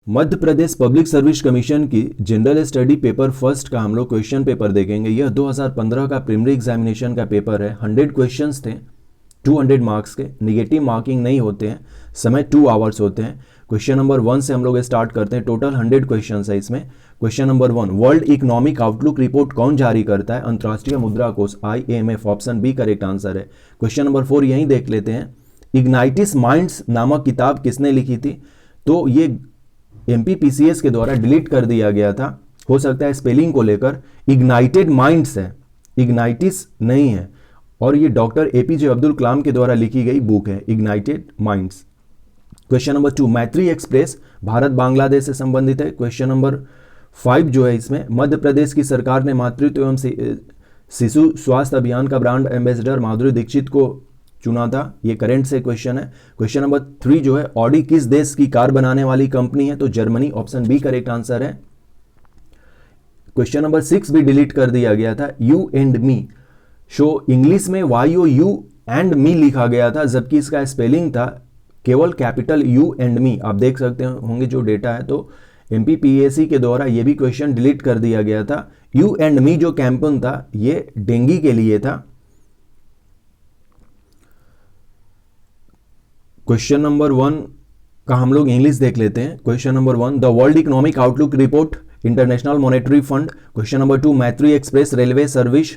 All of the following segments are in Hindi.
मध्य प्रदेश पब्लिक सर्विस कमीशन की जनरल स्टडी पेपर फर्स्ट का हम लोग क्वेश्चन पेपर देखेंगे। यह 2015 का प्रीलिमिनरी एग्जामिनेशन का पेपर है। 100 क्वेश्चंस थे, 200 मार्क्स के। निगेटिव मार्किंग नहीं होते हैं, समय 2 आवर्स होते हैं। क्वेश्चन नंबर 1 से हम लोग स्टार्ट करते हैं। टोटल 100 क्वेश्चन है इसमें। Question number 1, world economic outlook report कौन जारी करता है? अंतर्राष्ट्रीय मुद्रा कोष, IMF। Option B correct answer है। क्वेश्चन नंबर 4 यहीं देख लेते हैं। इग्नाइटिस माइंड्स नामक किताब किसने लिखी थी? तो ये MPPCS के द्वारा डिलीट कर दिया गया था, हो सकता है स्पेलिंग को लेकर। इग्नाइटेड माइंड्स है, इग्नाइटिस नहीं है। और ये डॉक्टर APJ अब्दुल कलाम के द्वारा लिखी गई बुक है, इग्नाइटेड माइंड्स। क्वेश्चन नंबर 2, मैत्री एक्सप्रेस भारत बांग्लादेश से संबंधित है। क्वेश्चन नंबर 5 जो है इसमें, मध्य प्रदेश की सरकार ने मातृत्व एवं शिशु स्वास्थ्य अभियान का ब्रांड एम्बेसडर माधुरी दीक्षित को चुना था। ये करंट से क्वेश्चन है। क्वेश्चन नंबर 3 जो है, ऑडी किस देश की कार बनाने वाली कंपनी है? तो Germany. Option B correct answer है। क्वेश्चन नंबर 6 भी डिलीट कर दिया गया था, you and me. So English में YOU एंड मी लिखा गया था, जबकि इसका स्पेलिंग था केवल कैपिटल यू एंड मी। आप देख सकते होंगे जो डेटा है। तो MPPAC के द्वारा ये भी क्वेश्चन डिलीट कर दिया गया था। यू एंड मी जो कैंपेन था ये डेंगू के लिए था। क्वेश्चन नंबर 1 का हम लोग इंग्लिश देख लेते हैं। Question number 1, the world economic outlook report, international monetary fund. Question number 2, मैत्री express railway service,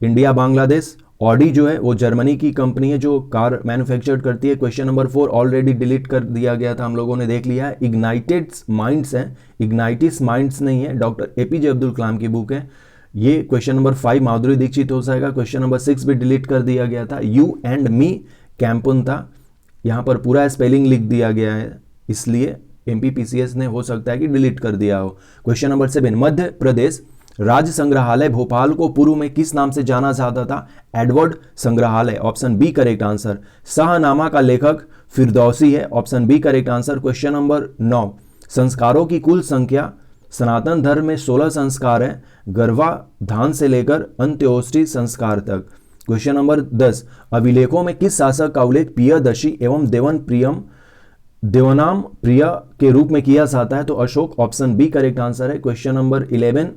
India Bangladesh. Audi जो है वो जर्मनी की कंपनी है जो कार मैन्युफैक्चर करती है। क्वेश्चन नंबर 4 ऑलरेडी डिलीट कर दिया गया था, हम लोगों ने देख लिया है। इग्नाइटेड माइंड्स है, इग्नाइटिस माइंड्स नहीं है, डॉक्टर APJ अब्दुल कलाम की बुक है ये। क्वेश्चन नंबर 5 माधुरी दीक्षित हो जाएगा। क्वेश्चन नंबर 6 भी डिलीट कर दिया गया था, यू एंड मी कैंपेन था। यहाँ पर पूरा स्पेलिंग लिख दिया गया है, इसलिए MPPCS ने हो सकता है कि डिलीट कर दिया हो। क्वेश्चन नंबर 7, मध्य प्रदेश राज्य संग्रहालय भोपाल को पूर्व में किस नाम से जाना जाता था? एडवर्ड संग्रहालय। Option B correct answer. Shahnama का लेखक फिरदौसी है। Option B correct answer. Question number 9, संस्कारों की कुल संख्या, सनातन धर्म में 16 संस्कार है, गर्भाधान से लेकर अंत्योष्टि संस्कार तक। क्वेश्चन नंबर 10, अभिलेखों में किस शासक का उल्लेख प्रियदर्शी एवं देवनाम प्रिय के रूप में किया जाता है? तो Ashok. Option B correct answer है। क्वेश्चन नंबर 11,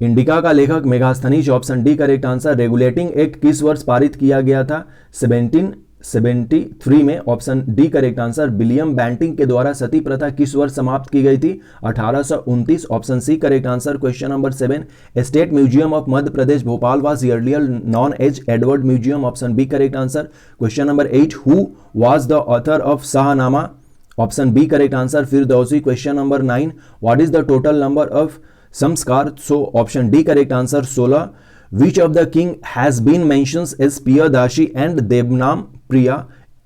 इंडिका का लेखक Megasthenes. Option D correct answer. Regulating act किस वर्ष पारित किया गया था? 1773 में। Option D correct answer. William Bentinck के द्वारा सती प्रथा किस वर्ष समाप्त की गई थी? 1829। Option C correct answer. Question number 7, state museum of Madhya Pradesh Bhopal was earlier known as Edward museum. Option B correct answer. Question number 8, who was the author of Shahnama? Option B correct answer, Firdausi. Question number 9, what is the total number of sanskar? So option D correct answer 16। Which of the king has been mentioned as Priyadashi and Devnam Priya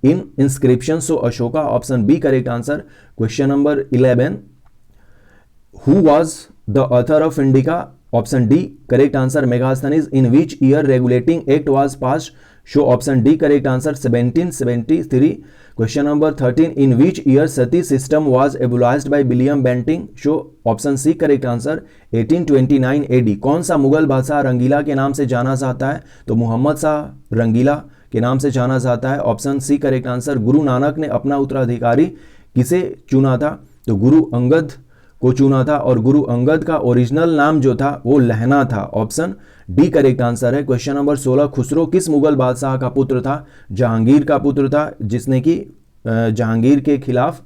in inscription? So Ashoka. Option B correct answer. Question number 11, who was the author of Indica? Option D correct answer. Megasthenes. In which year regulating act was passed? Show option D correct answer. 1773. Question number 13, in which year sati system was abolished by William Bentinck? Show option C correct answer. 1829 AD. कौन सा मुगल बादशाह रंगीला के नाम से जाना जाता है? तो मोहम्मद शाह रंगीला के नाम से जाना जाता है। Option C correct answer. Guru Nanak ने अपना उत्तराधिकारी किसे चुना था? तो गुरु अंगद को चुना था, और गुरु अंगद का ओरिजिनल नाम जो था वो लहना था। ऑप्शन डी करेक्ट आंसर है। क्वेश्चन नंबर 16, खुसरो किस मुगल बादशाह का पुत्र था? जहांगीर का पुत्र था, जिसने कि जहांगीर के खिलाफ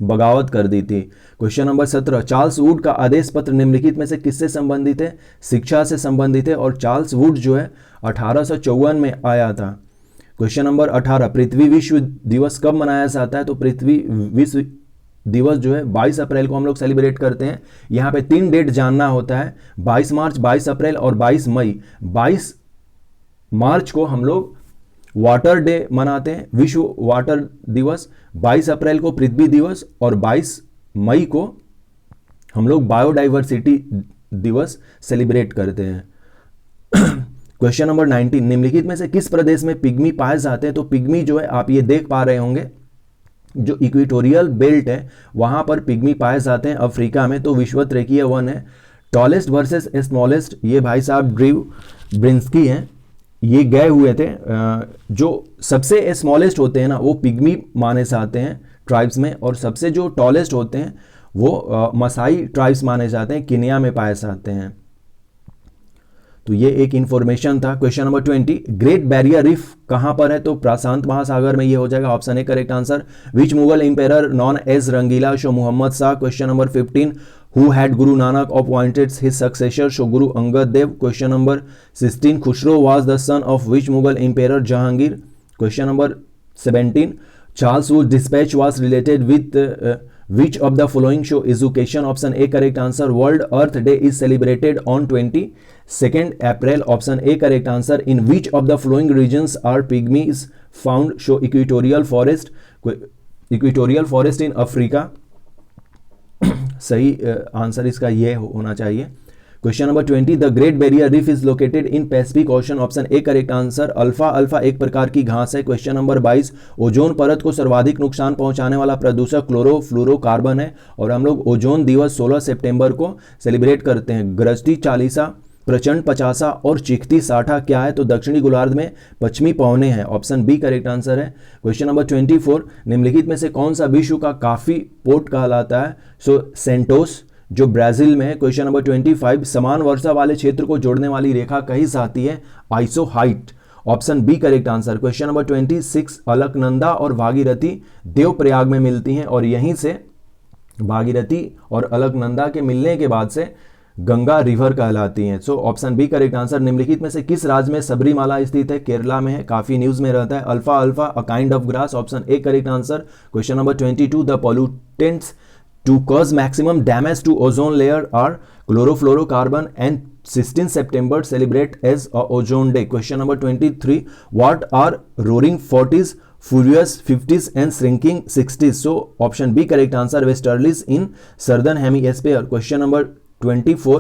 बगावत कर दी थी। क्वेश्चन नंबर 17, चार्ल्स वुड का आदेश पत्र निम्नलिखित में से किससे संबंधित है? शिक्षा से संबंधित है, और चार्ल्स वुड जो है 1854 में आया था। क्वेश्चन नंबर 18, पृथ्वी विश्व दिवस कब मनाया जाता है? तो पृथ्वी विश्व दिवस जो है 22 अप्रैल को हम लोग सेलिब्रेट करते हैं। यहाँ पे 3 डेट जानना होता है, 22 मार्च, 22 अप्रैल और 22 मई। 22 मार्च को हम लोग वाटर डे मनाते हैं, विश्व वाटर दिवस। 22 अप्रैल को पृथ्वी दिवस, और 22 मई को हम लोग बायोडाइवर्सिटी दिवस सेलिब्रेट करते हैं। क्वेश्चन नंबर 19, निम्नलिखित में से किस प्रदेश में पिग्मी पाए जाते हैं? तो पिग्मी जो है आप ये देख पा रहे होंगे, जो इक्वेटोरियल बेल्ट है वहां पर पिग्मी पाए जाते हैं अफ्रीका में। तो विश्वतरेखीय वन है। टॉलेस्ट वर्सेस स्मॉलेस्ट, ये भाई साहब ड्रीव ब्रिंस्की हैं, ये गए हुए थे। जो सबसे स्मॉलेस्ट होते हैं ना वो पिग्मी माने जाते हैं। ट्राइब्स में, और सबसे जो टॉलेस्ट होते हैं वो मसाई ट्राइब्स माने जाते हैं, किनिया में पाए जाते हैं। तो ये एक इंफॉर्मेशन था। Question number 20, great barrier reef कहां पर है? तो प्रशांत महासागर में ये हो जाएगा, option A correct answer. Which Mughal emperor known as Rangila? So Mohammad Shah. Question number 15, who had Guru Nanak appointed his successor? So Guru Angad Dev. Question number 16, Khusrau was the son of which Mughal emperor? Jahangir. Question number 17, Charles Wood dispatch was related with which of the following show education? Option A correct answer. World Earth Day is celebrated on 22nd April. Option A correct answer. In which of the following regions are pygmies found? Show equatorial forest. Equatorial forest in Africa. सही आंसर इसका ये होना चाहिए। Question number 20, the great barrier reef is located in Pacific ocean. Option A correct answer. Alpha alpha एक प्रकार की घास है। क्वेश्चन नंबर 22, ओजोन परत को सर्वाधिक नुकसान पहुंचाने वाला प्रदूषक क्लोरोफ्लोरोकार्बन है, और हम लोग ओजोन दिवस 16 सितंबर को सेलिब्रेट करते हैं। गरजती चालीसा, प्रचंड पचासा और चिखती साठा क्या है? तो दक्षिणी गोलार्ध में पश्चिमी पवने हैं। ऑप्शन बी करेक्ट आंसर है। क्वेश्चन नंबर 24, निम्नलिखित में से कौन सा विश्व का काफी पोर्ट कहलाता है? सो सेंटोस जो ब्राजील में है। क्वेश्चन नंबर 25, समान वर्षा वाले क्षेत्र को जोड़ने वाली रेखा कही जाती है? Isohyet. Option B correct answer. Question number 26, Alaknanda और भागीरथी देवप्रयाग में मिलती हैं, और यहीं से भागीरथी और अलकनंदा के मिलने के बाद से गंगा रिवर कहलाती हैं। So option B correct answer. निम्नलिखित में से किस राज्य में सबरीमाला स्थित है? केरला में है, काफी न्यूज में रहता है। Alpha alpha a kind of grass. Option A correct answer. Question number 22, the pollutants to cause maximum damage to ozone layer are chlorofluorocarbon, and 16 September celebrate as a ozone day. Question number 23, what are roaring 40s, furious 50s and shrinking 60s? So option B correct answer, westerlies in southern hemisphere. Question number 24,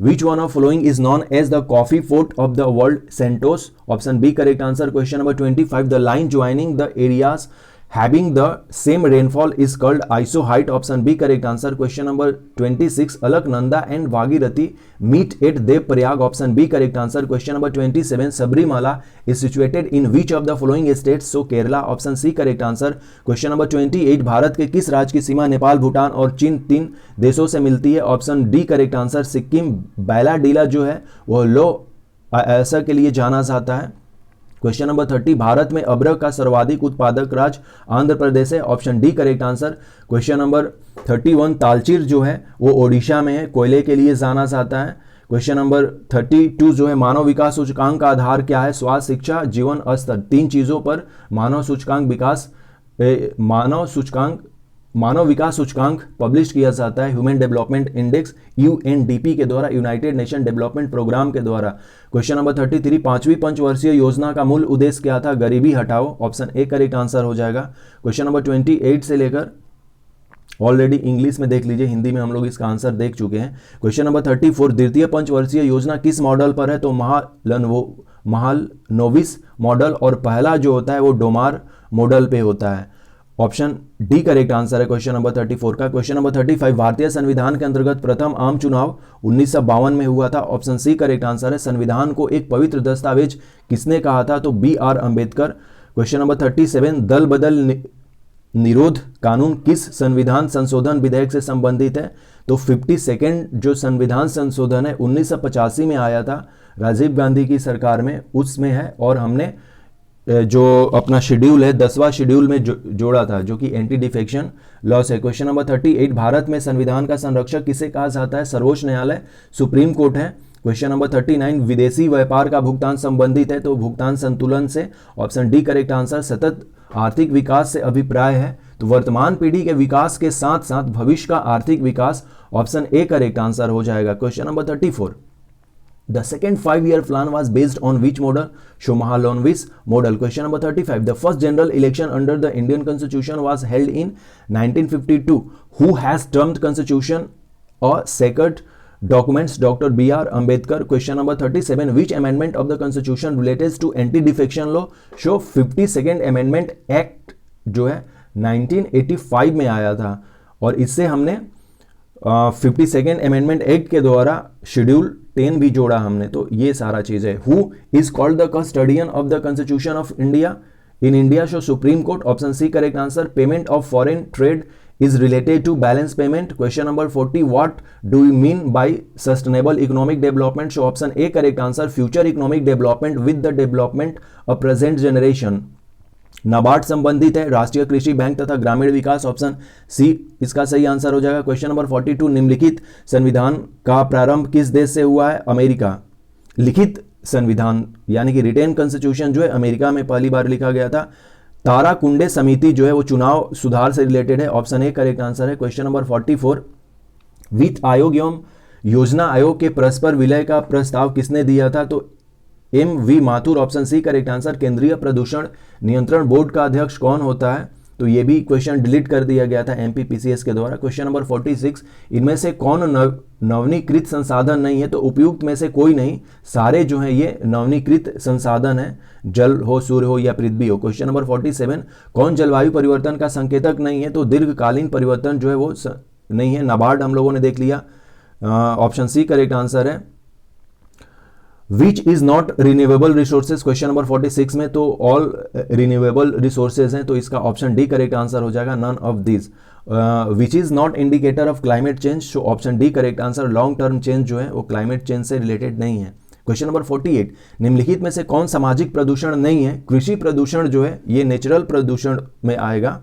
which one of following is known as the coffee port of the world? Santos. Option B correct answer. Question number 25, the line joining the areas having the same rainfall is called isoheight. Option B correct answer. Question number 26, Alaknanda and Bhagirathi meet at Devprayag. Option B correct answer. Question number 27, Sabrimala is situated in which of the following states? So Kerala. Option C correct answer. Question number 28, Bharat के किस राज्य की सीमा नेपाल, भूटान और चीन 3 देशों से मिलती है? Option D correct answer. Sikkim Bailadila जो है वह लो ऐसा के लिए जाना जाता है। क्वेश्चन नंबर 30, भारत में अबरक का सर्वाधिक उत्पादक राज्य आंध्र प्रदेश है। Option D correct answer. Question number 31, तालचीर जो है वो ओडिशा में है, कोयले के लिए जाना जाता है। क्वेश्चन नंबर 32 जो है, मानव विकास सूचकांक का आधार क्या है? स्वास्थ्य, शिक्षा, जीवन स्तर। 3 चीजों पर मानव विकास सूचकांक पब्लिश किया जाता है। ह्यूमन डेवलपमेंट इंडेक्स यूएनडीपी के द्वारा, यूनाइटेड नेशन डेवलपमेंट प्रोग्राम के द्वारा। क्वेश्चन नंबर 33, 5वीं पंचवर्षीय योजना का मूल उद्देश्य क्या था? गरीबी हटाओ। ऑप्शन ए करेक्ट आंसर हो जाएगा। क्वेश्चन नंबर 28 से लेकर ऑलरेडी इंग्लिश में देख लीजिए, हिंदी में हम लोग इसका आंसर देख चुके हैं। क्वेश्चन नंबर 34, द्वितीय पंचवर्षीय योजना किस मॉडल पर है? तो महालनोबिस मॉडल, और पहला जो होता है वो डोमार मॉडल पे होता है। ऑप्शन डी करेक्ट आंसर है क्वेश्चन नंबर 34 का। क्वेश्चन नंबर 35, भारतीय संविधान के अंतर्गत प्रथम आम चुनाव 1952 में हुआ था। ऑप्शन सी करेक्ट आंसर है। संविधान को एक पवित्र दस्तावेज किसने कहा था? तो B R Ambedkar. Question number 37, दल बदल निरोध कानून किस संविधान संशोधन विधेयक से संबंधित है? तो 52nd जो संविधान संशोधन है 1985 में आया था, राजीव गांधी की सरकार में, उसमें है, और हमने जो अपना शेड्यूल है 10वां शेड्यूल में जोड़ा था, जो कि एंटी डिफेक्शन लॉस है। क्वेश्चन नंबर 38, भारत में संविधान का संरक्षक किसे कहा जाता है? सर्वोच्च न्यायालय, सुप्रीम कोर्ट है। क्वेश्चन नंबर 39, विदेशी व्यापार का भुगतान संबंधित है, तो भुगतान संतुलन से। Option D correct answer. सतत आर्थिक विकास से अभिप्राय है, तो वर्तमान पीढ़ी के विकास के साथ साथ भविष्य का आर्थिक विकास। ऑप्शन ए करेक्ट आंसर हो जाएगा। Question number 34, The second 5-year plan was based on which model? Show Mahalanobis model. Question number 35, the first general election under the Indian Constitution was held in 1952. Who has termed Constitution or sacred documents? Dr. B.R. Ambedkar. Question number 37, which amendment of the Constitution relates to anti-defection law? Show 52nd Amendment Act जो है 1985 में आया था, और इससे हमने 52nd अमेंडमेंट एक्ट के द्वारा शेड्यूल 10 भी जोड़ा हमने। तो ये सारा चीज है। Who is called the custodian of the constitution of India? In India so supreme court, option C correct answer. Payment of foreign trade is related to balance payment. Question number 40, what do you mean by sustainable economic development? So option A correct answer, future economic development with the development of present generation. NABARD संबंधित है राष्ट्रीय कृषि बैंक तथा ग्रामीण विकास, ऑप्शन सी इसका सही आंसर हो जाएगा। क्वेश्चन नंबर 42, निम्नलिखित संविधान का प्रारंभ किस देश से हुआ है? अमेरिका। लिखित संविधान यानी कि रिटेन कॉन्स्टिट्यूशन जो है अमेरिका में पहली बार लिखा गया था। ताराकुंडे समिति जो है वो चुनाव सुधार से रिलेटेड है, ऑप्शन ए करेक्ट आंसर है। क्वेश्चन नंबर 44, वित्त आयोग एवं योजना आयोग के परस्पर विलय का प्रस्ताव किसने दिया था? तो M V Mathur, option C correct answer. केंद्रीय प्रदूषण नियंत्रण बोर्ड का अध्यक्ष कौन होता है? तो ये भी क्वेश्चन डिलीट कर दिया गया था एमपीपीसीएस के द्वारा। क्वेश्चन नंबर 46, इनमें से कौन नवीनीकृत संसाधन नहीं है? तो उपयुक्त में से कोई नहीं, सारे जो है ये नवीनीकृत संसाधन है, जल हो, सूर्य हो या पृथ्वी हो। क्वेश्चन नंबर 47, कौन जलवायु परिवर्तन का संकेतक नहीं है? तो दीर्घकालीन परिवर्तन जो है वो नहीं है, नाबार्ड हम लोगों ने देख लिया, ऑप्शन सी करेक्ट आंसर है। विच is not renewable resources, question number 46 में तो ऑल रिन्यूएबल रिसोर्सेज हैं, तो इसका ऑप्शन डी करेक्ट आंसर हो जाएगा, none of this. Which is not indicator of climate change, so option D correct answer. Long term change जो है वो क्लाइमेट चेंज से रिलेटेड नहीं है। क्वेश्चन नंबर 48, निम्नलिखित में से कौन सामाजिक प्रदूषण नहीं है? कृषि प्रदूषण जो है ये नेचुरल प्रदूषण में आएगा,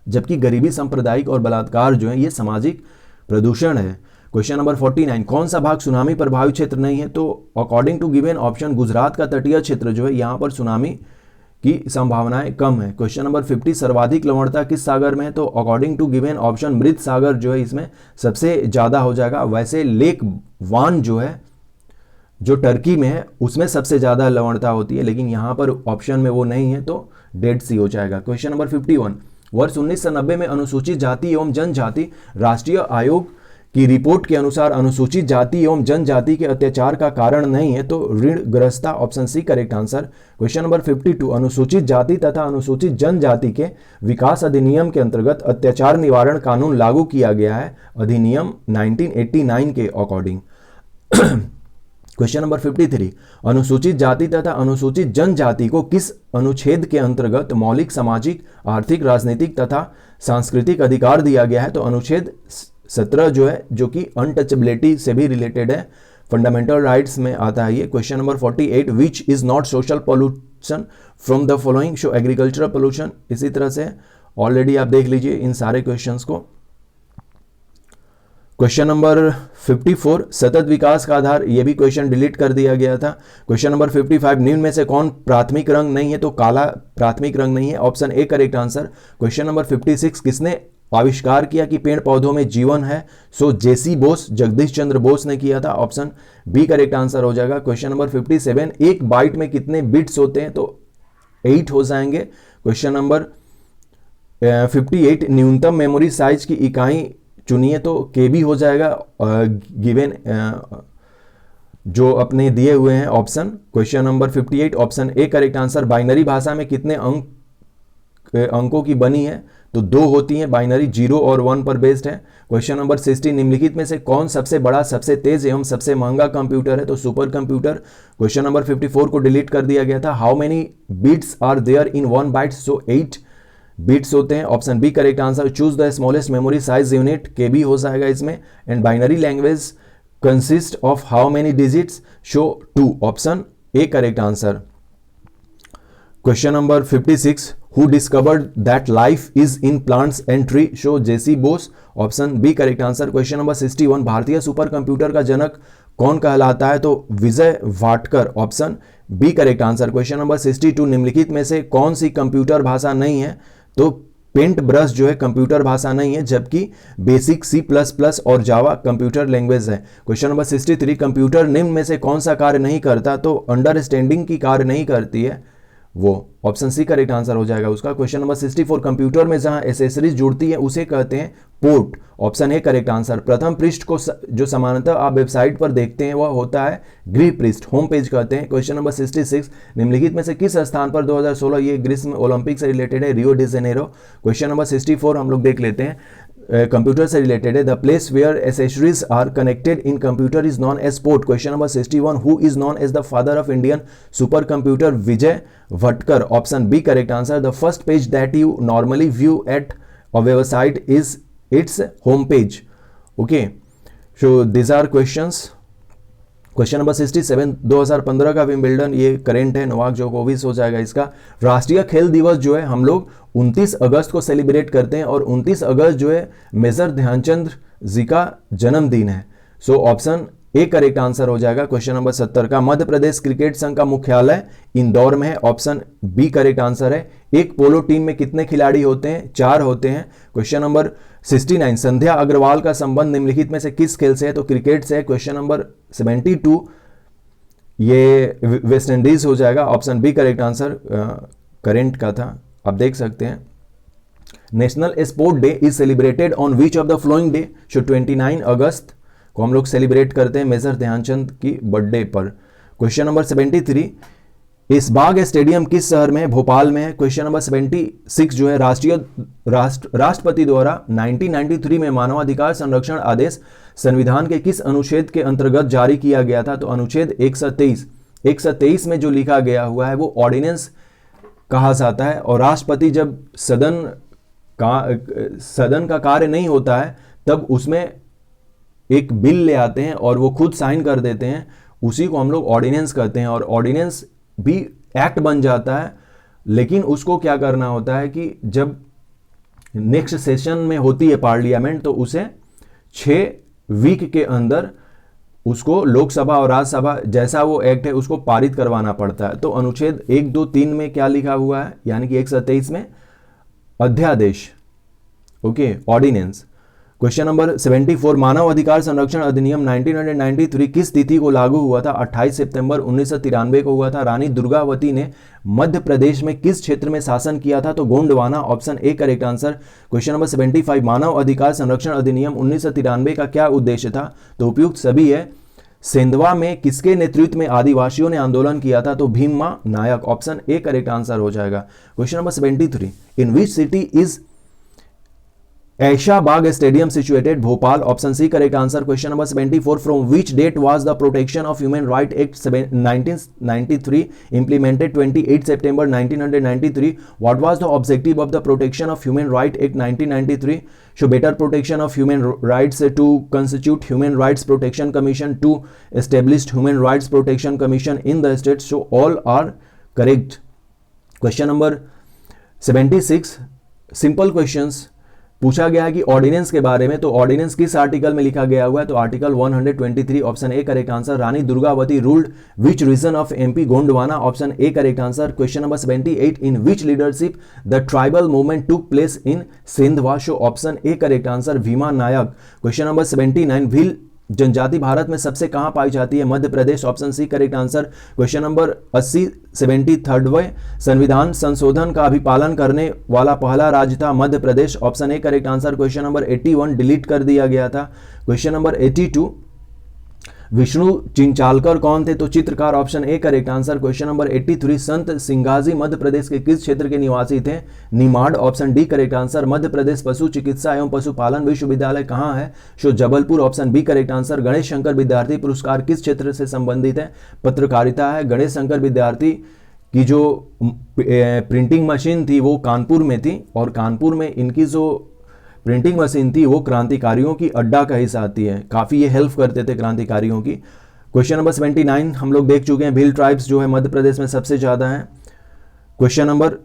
जबकि गरीबी, सांप्रदायिक और बलात्कार जो है ये सामाजिक प्रदूषण है। क्वेश्चन नंबर 49, कौन सा भाग सुनामी प्रभावित क्षेत्र नहीं है? तो according to given option Gujarat का तटीय क्षेत्र जो है यहाँ पर सुनामी की संभावनाएं कम है। क्वेश्चन नंबर 50, सर्वाधिक लवणता किस सागर में है? तो अकॉर्डिंग टू गिवन ऑप्शन मृत सागर जो है इसमें सबसे ज्यादा हो जाएगा। वैसे लेक वान जो है जो टर्की में है उसमें सबसे ज्यादा लवणता होती है, लेकिन यहाँ पर ऑप्शन में वो नहीं है, तो डेड सी हो जाएगा। क्वेश्चन नंबर 51, वर्ष 1990 में अनुसूचित जाति एवं जनजाति राष्ट्रीय आयोग की रिपोर्ट के अनुसार अनुसूचित जाति एवं जनजाति के अत्याचार का कारण नहीं है, तो ऋणग्रस्तता, option C correct answer. Question number 52, अनुसूचित जाति तथा अनुसूचित जनजाति के विकास अधिनियम के अंतर्गत अत्याचार निवारण कानून लागू किया गया है, अधिनियम 1989 के अकॉर्डिंग। क्वेश्चन नंबर 53, अनुसूचित जाति तथा अनुसूचित जनजाति को किस अनुच्छेद के अंतर्गत मौलिक सामाजिक, आर्थिक, राजनीतिक तथा सांस्कृतिक अधिकार दिया गया है? तो अनुच्छेद 17 जो है, जो कि अनटचेबिलिटी से भी रिलेटेड है, फंडामेंटल राइट्स में आता है ये। Question number 48, which is not social pollution from the following, show agricultural pollution. इसी तरह से ऑलरेडी आप देख लीजिए इन सारे क्वेश्चंस को। क्वेश्चन नंबर 54, सतत विकास का आधार, ये भी क्वेश्चन डिलीट कर दिया गया था। क्वेश्चन नंबर 55, निम्न में से कौन प्राथमिक रंग नहीं है? तो काला प्राथमिक रंग नहीं है, option A correct answer. Question number 56, किसने आविष्कार किया कि पेड़ पौधों में जीवन है? सो जेसी बोस, जगदीश चंद्र बोस ने किया था, ऑप्शन बी करेक्ट आंसर हो जाएगा। क्वेश्चन नंबर 57, एक बाइट में कितने बिट्स होते हैं? तो 8 हो जाएंगे। क्वेश्चन नंबर 58, न्यूनतम मेमोरी साइज की इकाई चुनिए, तो केबी हो जाएगा गिवन जो अपने दिए हुए हैं option. Question number 58 option A correct answer. Binary भाषा में कितने अंकों की बनी है? तो 2 होती हैं, बाइनरी 0 और 1 पर बेस्ड है। क्वेश्चन नंबर 60, निम्नलिखित में से कौन सबसे बड़ा, सबसे तेज एवं सबसे महंगा कंप्यूटर है? तो सुपर कंप्यूटर। क्वेश्चन नंबर 54 को डिलीट कर दिया गया था। How many bits are there in 1 byte? So 8 bits होते हैं, option B correct answer. Choose the smallest memory size unit, KB हो जाएगा इसमें। And binary language consist of how many digits? So 2, option A correct answer. Question number 56, who discovered that life is in plants and tree? show J C Bose, option B correct answer. Question number 61, भारतीय सुपर कंप्यूटर का जनक कौन कहलाता है? तो Vijay Watkar, option B correct answer. Question number 62, निम्नलिखित में से कौन सी कंप्यूटर भाषा नहीं है? तो पेंट ब्रश जो है कंप्यूटर भाषा नहीं है, जबकि बेसिक C++ और जावा कंप्यूटर लैंग्वेज है। क्वेश्चन नंबर 63, कंप्यूटर निम्न में से कौन सा कार्य नहीं करता? तो अंडरस्टैंडिंग की कार्य नहीं करती है वो, ऑप्शन सी करेक्ट आंसर हो जाएगा उसका। क्वेश्चन नंबर 64, कंप्यूटर में जहां एसेसरीज जुड़ती है उसे कहते हैं port, option A correct answer. प्रथम पृष्ठ को जो सामान्यतः आप वेबसाइट पर देखते हैं वह होता है गृह पृष्ठ, होम पेज कहते हैं। क्वेश्चन नंबर 66, निम्नलिखित में से किस स्थान पर 2016 ये ग्रीष्म ओलंपिक से रिलेटेड है? Rio de Janeiro. Question number 64 हम लोग देख लेते हैं। कंप्यूटर से रिलेटेड है। The place where accessories are connected in computer is known as port. Question number 61, who is known as the father of Indian super computer? Vijay Bhatkar, option B correct answer. The first page that you normally view at a website is its home page. Okay, so this are questions. Question number 67, 2015 का विंबलडन, ये करेंट है, नोवाक जोकोविच हो जाएगा इसका। राष्ट्रीय खेल दिवस जो है हम लोग 29 अगस्त को सेलिब्रेट करते हैं और 29 अगस्त जो है मेजर ध्यानचंद जी का जन्मदिन है। So option A correct answer हो जाएगा क्वेश्चन नंबर 70 का। मध्य प्रदेश क्रिकेट संघ का मुख्यालय इंदौर में है, ऑप्शन बी करेक्ट आंसर है। एक पोलो टीम में कितने खिलाड़ी होते हैं? 4 होते हैं। क्वेश्चन नंबर 69, संध्या अग्रवाल का संबंध निम्नलिखित में से किस खेल से है? तो क्रिकेट से है। क्वेश्चन नंबर 72, ये वेस्ट इंडीज हो जाएगा, option B correct answer, current का था, आप देख सकते हैं। National sport day is celebrated on which of the following day? 29 अगस्त को हम लोग सेलिब्रेट करते हैं मेजर ध्यानचंद की बर्थडे पर। क्वेश्चन नंबर 73, इसबाग स्टेडियम किस शहर में है? भोपाल में है। क्वेश्चन नंबर 76 जो है राष्ट्रपति द्वारा 1993 में मानवाधिकार संरक्षण आदेश संविधान के किस अनुच्छेद के अंतर्गत जारी किया गया था? तो अनुच्छेद 123 में जो लिखा गया हुआ है वो ऑर्डिनेंस कहा जाता है। और राष्ट्रपति जब सदन का कार्य नहीं होता है तब उसमें एक बिल ले आते हैं और वो खुद साइन कर देते हैं, उसी को हम लोग ऑर्डिनेंस कहते हैं। और ऑर्डिनेंस भी एक्ट बन जाता है, लेकिन उसको क्या करना होता है कि जब नेक्स्ट सेशन में होती है पार्लियामेंट तो उसे 6 वीक के अंदर उसको लोकसभा और राज्यसभा जैसा वो एक्ट है उसको पारित करवाना पड़ता है। तो अनुच्छेद 1, 2, 3 में क्या लिखा हुआ है, यानी कि 123 में अध्यादेश, ओके, ऑर्डिनेंस। क्वेश्चन नंबर 74, मानव अधिकार संरक्षण अधिनियम 1993 किस तिथि को लागू हुआ था? 28 सितंबर 1993 को हुआ था। रानी दुर्गावती ने मध्य प्रदेश में किस क्षेत्र में शासन किया था? तो Gondwana, option A correct answer. Question number 75, मानव अधिकार संरक्षण अधिनियम 1993 का क्या उद्देश्य था? तो उपयुक्त सभी है। सेंधवा में किसके नेतृत्व में आदिवासियों ने आंदोलन किया था? तो Bhima Nayak, option A correct answer हो जाएगा। Question number 73, in which city is Aishbagh stadium situated? Bhopal, option C correct answer. Question number 74, from which date was the protection of human right act 1993 implemented? 28 सितंबर 1993। What was the objective of the protection of human right act 1993? So better protection of human rights, to constitute human rights protection commission, to establish human rights protection commission in the state. So all are correct. Question number 76, simple questions पूछा गया है कि ऑर्डिनेंस के बारे में, तो ऑर्डिनेंस किस आर्टिकल में लिखा गया हुआ है? तो article 123, option A correct answer. Rani Durgavati ruled which region of MP? Gondwana, option A correct answer. Question number 78, in which leadership the tribal movement took place in Sendhwa? So option A correct answer, Bhima Nayak. Question number 79, Bhil जनजाति भारत में सबसे कहां पाई जाती है? Madhya Pradesh, option C correct answer. Question number 80, 73वें संविधान संशोधन का अभिपालन करने वाला पहला राज्य था? Madhya Pradesh, option A correct answer. Question number 81, delete कर दिया गया था। क्वेश्चन नंबर 82, विष्णु चिंचालकर कौन थे? तो चित्रकार, option A correct answer. Question number 83, संत सिंगाजी मध्य प्रदेश के किस क्षेत्र के निवासी थे? Nimar, option D correct answer. Madhya Pradesh पशु चिकित्सा एवं पशुपालन विश्वविद्यालय कहाँ है? So Jabalpur, option B correct answer. Ganesh Shankar Vidyarthi पुरस्कार किस क्षेत्र से संबंधित है? पत्रकारिता है। गणेश शंकर विद्यार्थी की जो प्रिंटिंग मशीन थी वो कानपुर में थी, और कानपुर में इनकी जो प्रिंटिंग मशीन थी वो क्रांतिकारियों की अड्डा कही जाती है, काफ़ी ये हेल्प करते थे क्रांतिकारियों की। क्वेश्चन नंबर 79 हम लोग देख चुके हैं, भील ट्राइब्स जो है मध्य प्रदेश में सबसे ज़्यादा है। क्वेश्चन नंबर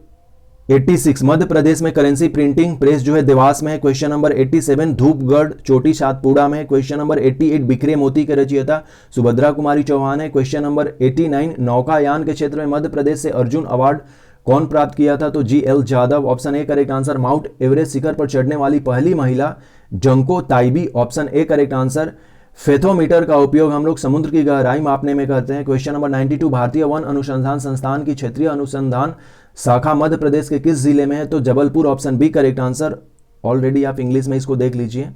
86, मध्य प्रदेश में करेंसी प्रिंटिंग प्रेस जो है देवास में है। क्वेश्चन नंबर 87, धूपगढ़ चोटी सातपुड़ा में है। क्वेश्चन नंबर 88, बिखरे मोती के रचयिता सुभद्रा कुमारी चौहान है। क्वेश्चन नंबर 89, नौकायान के क्षेत्र में मध्य प्रदेश से अर्जुन अवार्ड कौन प्राप्त किया था? तो GL Jadav, option A correct answer. Mount Everest शिखर पर चढ़ने वाली पहली महिला Junko Tabei, option A correct answer. Fathometer का उपयोग हम लोग समुद्र की गहराई मापने में करते हैं। क्वेश्चन नंबर 92, भारतीय वन अनुसंधान संस्थान की क्षेत्रीय अनुसंधान शाखा मध्य प्रदेश के किस जिले में है? तो Jabalpur, option B correct answer. Already आप इंग्लिश में इसको देख लीजिए।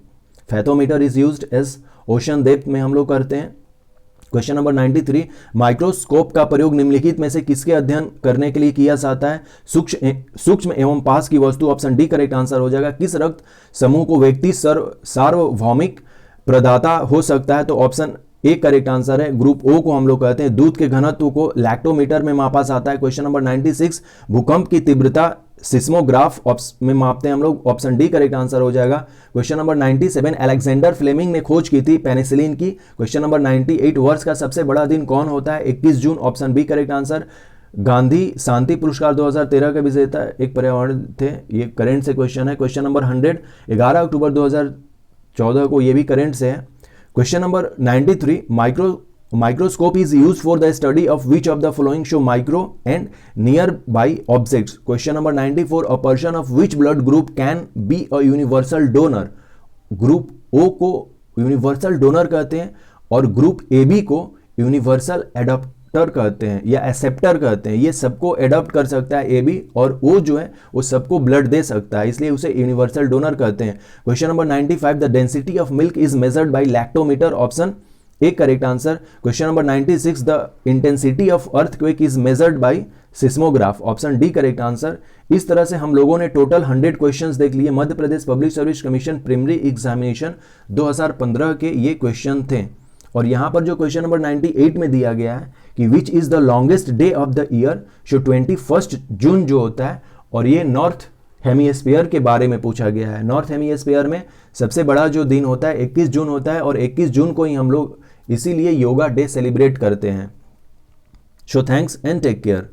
Fathometer is used as ocean depth में हम लोग करते हैं। क्वेश्चन नंबर 93, माइक्रोस्कोप का प्रयोग निम्नलिखित में से किसके अध्ययन करने के लिए किया जाता है? सूक्ष्म एवं पास की वस्तु, ऑप्शन डी करेक्ट आंसर हो जाएगा। किस रक्त समूह को व्यक्ति सार्वभौमिक प्रदाता हो सकता है? तो ऑप्शन ए करेक्ट आंसर है। ग्रुप ओ को हम लोग कहते हैं। दूध के घनत्व को लैक्टोमीटर में मापा जाता है। क्वेश्चन नंबर 96, भूकंप की तीव्रता सिस्मोग्राफ में मापते हैं हम लोग, ऑप्शन डी करेक्ट आंसर हो जाएगा। क्वेश्चन नंबर 97, अलेक्जेंडर फ्लेमिंग ने खोज की थी पेनिसिलिन की। क्वेश्चन नंबर 98, वर्ष का सबसे बड़ा दिन कौन होता है? 21 जून, option B correct answer. Gandhi शांति पुरस्कार 2013 के विजेता एक पर्यावरण थे, ये करेंट से क्वेश्चन है। क्वेश्चन नंबर 100, 11 अक्टूबर 2014 को, ये भी करेंट से है। Question number 93, microscope is used for the study of which of the following show micro and nearby objects? Question number 94, a person of which blood group can be a universal donor? Group O को यूनिवर्सल डोनर कहते हैं और ग्रुप AB को यूनिवर्सल एडाप्टर कहते हैं या एक्सेप्टर कहते हैं। ये सबको एडॉप्ट कर सकता है AB, और O जो है वो सबको ब्लड दे सकता है, इसलिए उसे यूनिवर्सल डोनर कहते हैं। Question number 95, the density of milk is measured by lactometer, option A correct answer. Question number 96, the intensity of earthquake is measured by seismograph, option D correct answer. इस तरह से हम लोगों ने टोटल 100 क्वेश्चंस देख लिए। Madhya Pradesh public service commission preliminary examination 2015 के ये क्वेश्चन थे। और यहाँ पर जो क्वेश्चन नंबर 98 में दिया गया है कि which is the longest day of the year, जो 21 जून जो होता है, और ये नॉर्थ हेमिस्फीयर के बारे में पूछा गया है। नॉर्थ हेमिस्फीयर में सबसे बड़ा जो दिन होता है 21 जून होता है, और 21 जून को ही हम लोग इसीलिए योगा डे सेलिब्रेट करते हैं। So thanks and take care.